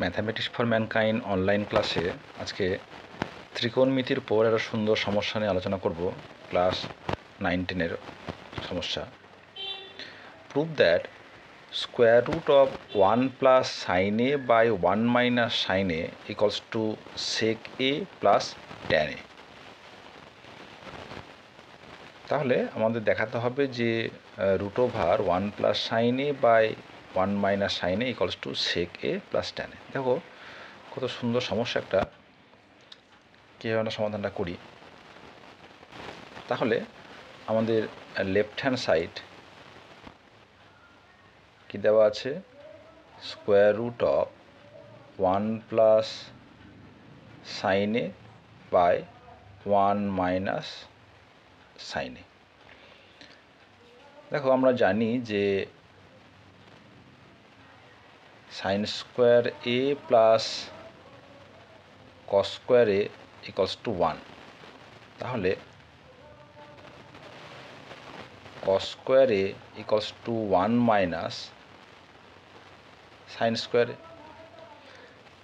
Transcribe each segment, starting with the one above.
Mathematics for mankind online ক্লাসে আজকে ত্রিকোণমিতির উপর একটা সুন্দর সমস্যা নিয়ে আলোচনা করব। ক্লাস 9-10 সমস্যা। Prove that square root of 1 plus sine A by 1 minus sine A equals to sec A plus tan A. তাহলে আমাদের দেখাতে হবে যে root over 1 plus sine A by 1 minus sine A equals to sec A plus tan A. দেখো কত সুন্দর সমস্যা একটা, কীভাবে আমরা সমাধানটা করি। তাহলে আমাদের লেফট হ্যান্ড সাইড কি দেওয়া আছে, square root of 1 plus sine A by 1 minus sine A. দেখো আমরা জানি যে sine square A plus cos square A equals to 1। তাহলে cos square A equals to 1 minus sine square A.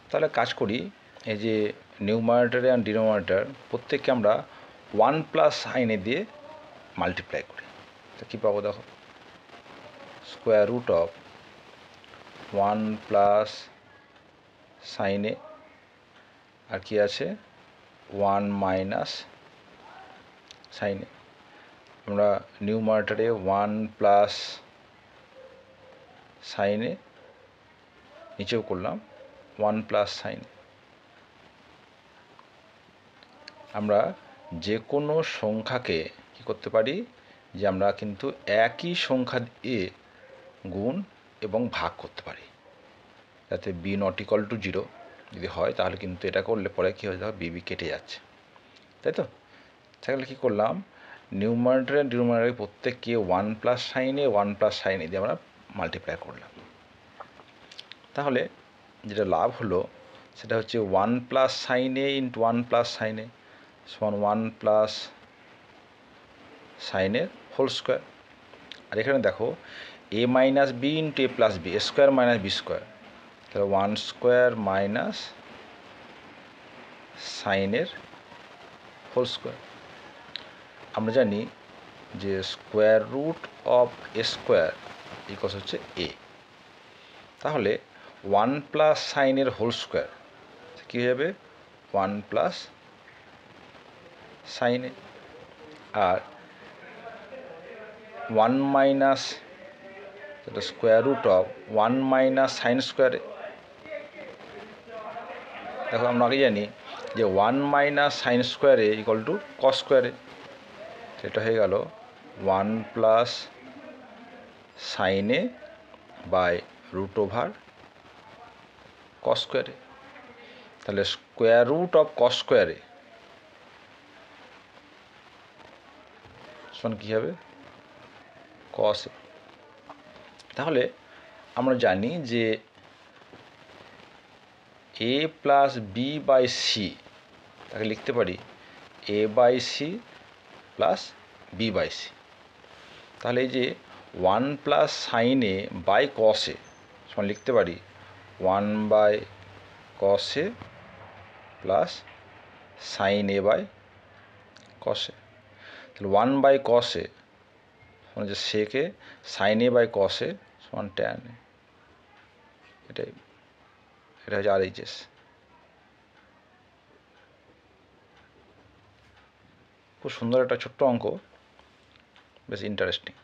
তাহলে কাজ করি, এই যে নিউমারেটর অ্যান্ড ডিনোমিনেটর প্রত্যেককে আমরা 1 প্লাস সাইন এ দিয়ে মাল্টিপ্লাই করি। তো কী পাবো দেখো, square root of 1 plus sine A আর কি আছে 1 মাইনাস সাইন এ। আমরা নিউমারেটরে 1 প্লাস সাইন এ, নিচেও করলাম 1 প্লাস সাইন। আমরা যে কোনো সংখ্যাকে কি করতে পারি, যে আমরা কিন্তু একই সংখ্যা দিয়ে গুণ এবং ভাগ করতে পারি, যাতে বি নট ইকুয়াল টু 0 যদি হয়, তাহলে কিন্তু এটা করলে পরে কী হয়ে যাবে, বি কেটে যাচ্ছে, তাই তো। তাহলে কী করলাম, নিউমারেটর অ্যান্ড ডিনোমিনেটর প্রত্যেককে 1 প্লাস সাইন এ 1 প্লাস সাইন এ দিয়ে আমরা মাল্টিপ্লাই করলাম। তাহলে যেটা লাভ হলো সেটা হচ্ছে 1 plus sine A into 1 plus sine A সমান 1 প্লাস সাইনের হোল স্কোয়ার। আর এখানে দেখো A minus B into A plus B, A square minus B square, তাহলে 1 স্কোয়ার মাইনাস সাইনের হোল স্কোয়ার। আমরা জানি যে square root of A square equals হচ্ছে এ। তাহলে 1 প্লাস সাইনের হোল স্কোয়ার কী হয়ে যাবে, 1 প্লাস সাইন এ। আর 1 minus square root of 1 minus sine squared. দেখো আমরা আগে জানি যে 1 minus sine squared equal to cos squared, সেটা হয়ে গেল 1 plus sine A by root over cos squared. তাহলে স্কোয়ার রুট অফ কস স্কোয়ারে সমান কী হবে, কস এ। তাহলে আমরা জানি যে A plus B by C, তাকে লিখতে পারি A by C plus B by C. তাহলে এই যে 1 plus sine A by cos A সমান লিখতে পারি 1 by cos A plus sine A by cos A. তাহলে 1 বাই কস এ সমান যে সেকে sign A by cos A সমান ট্যান এ। এটা হচ্ছে RHS। খুব সুন্দর একটা ছোট্ট অঙ্ক, বেশ ইন্টারেস্টিং।